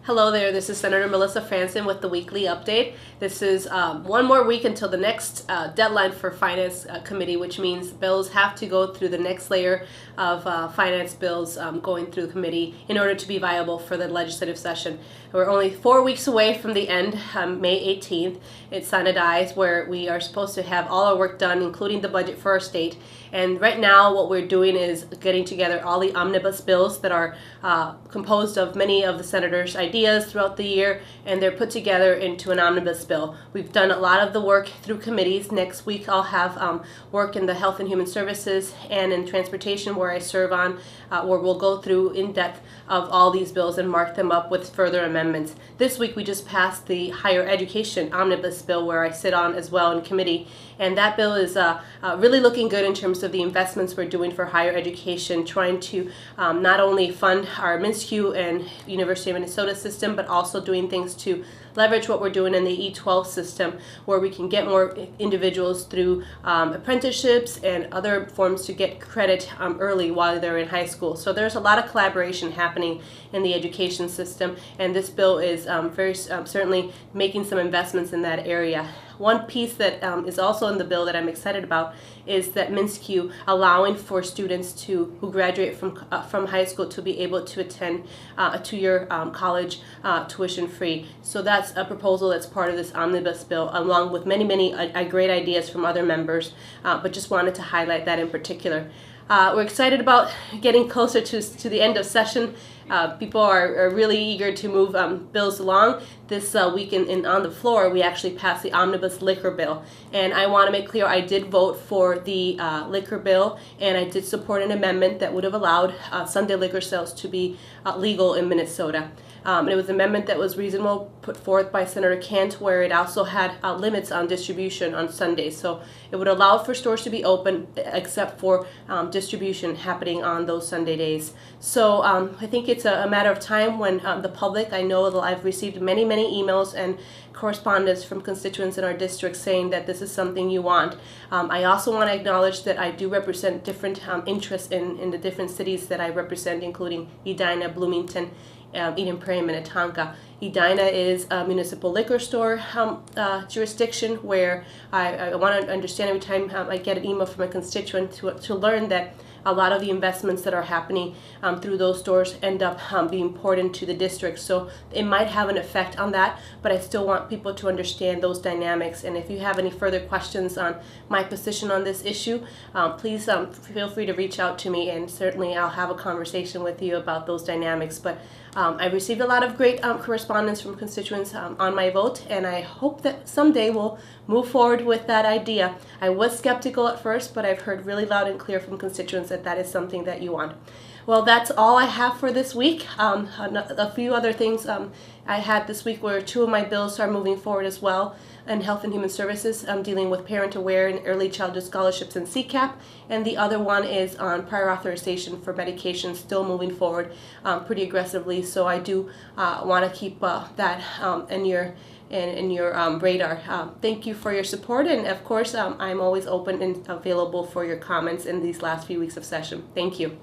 Hello there, this is Senator Melisa Franzen with the weekly update. This is one more week until the next deadline for Finance Committee, which means bills have to go through the next layer of finance bills going through the committee in order to be viable for the legislative session. We're only 4 weeks away from the end, May 18th. It's sine die, where we are supposed to have all our work done, including the budget for our state. And right now what we're doing is getting together all the omnibus bills that are composed of many of the senators' ideas throughout the year, and they're put together into an omnibus bill. We've done a lot of the work through committees. Next week I'll have work in the Health and Human Services and in Transportation, where I serve on, where we'll go through in depth of all these bills and mark them up with further amendments. This week we just passed the Higher Education Omnibus Bill, where I sit on as well in committee, and that bill is really looking good in terms of the investments we're doing for higher education, trying to not only fund our MINSCU and University of Minnesota system, but also doing things to leverage what we're doing in the E-12 system, where we can get more individuals through apprenticeships and other forms to get credit early while they're in high school. So there's a lot of collaboration happening in the education system, and this bill is certainly making some investments in that area. One piece that is also in the bill that I'm excited about is that MINSCU allowing for students who graduate from high school to be able to attend a two-year college tuition free. So that's a proposal that's part of this omnibus bill, along with many great ideas from other members, but just wanted to highlight that in particular. We're excited about getting closer to the end of session. People are really eager to move bills along. This week on the floor, we actually passed the omnibus liquor bill. And I want to make clear I did vote for the liquor bill, and I did support an amendment that would have allowed Sunday liquor sales to be legal in Minnesota. It was an amendment that was reasonable, put forth by Senator Kent, where it also had limits on distribution on Sundays. So it would allow for stores to be open except for distribution happening on those Sunday days. So I think it's a matter of time when the public, I know that I've received many emails and correspondence from constituents in our district saying that this is something you want. I also want to acknowledge that I do represent different interests in the different cities that I represent, including Edina, Bloomington, Eden Prairie, and Minnetonka. Edina is a municipal liquor store jurisdiction where I want to understand every time I get an email from a constituent to learn that a lot of the investments that are happening through those stores end up being poured into the district. So it might have an effect on that, but I still want people to understand those dynamics. And if you have any further questions on my position on this issue, please feel free to reach out to me, and certainly I'll have a conversation with you about those dynamics. But I've received a lot of great correspondence from constituents on my vote, and I hope that someday we'll move forward with that idea. I was skeptical at first, but I've heard really loud and clear from constituents that that is something that you want. Well, that's all I have for this week. A few other things I had this week where two of my bills are moving forward as well in Health and Human Services. I'm dealing with Parent Aware and Early Childhood Scholarships and CCAP, and the other one is on prior authorization for medication, still moving forward pretty aggressively. So I do want to keep that in your radar. Thank you for your support, and of course I'm always open and available for your comments in these last few weeks of session. Thank you.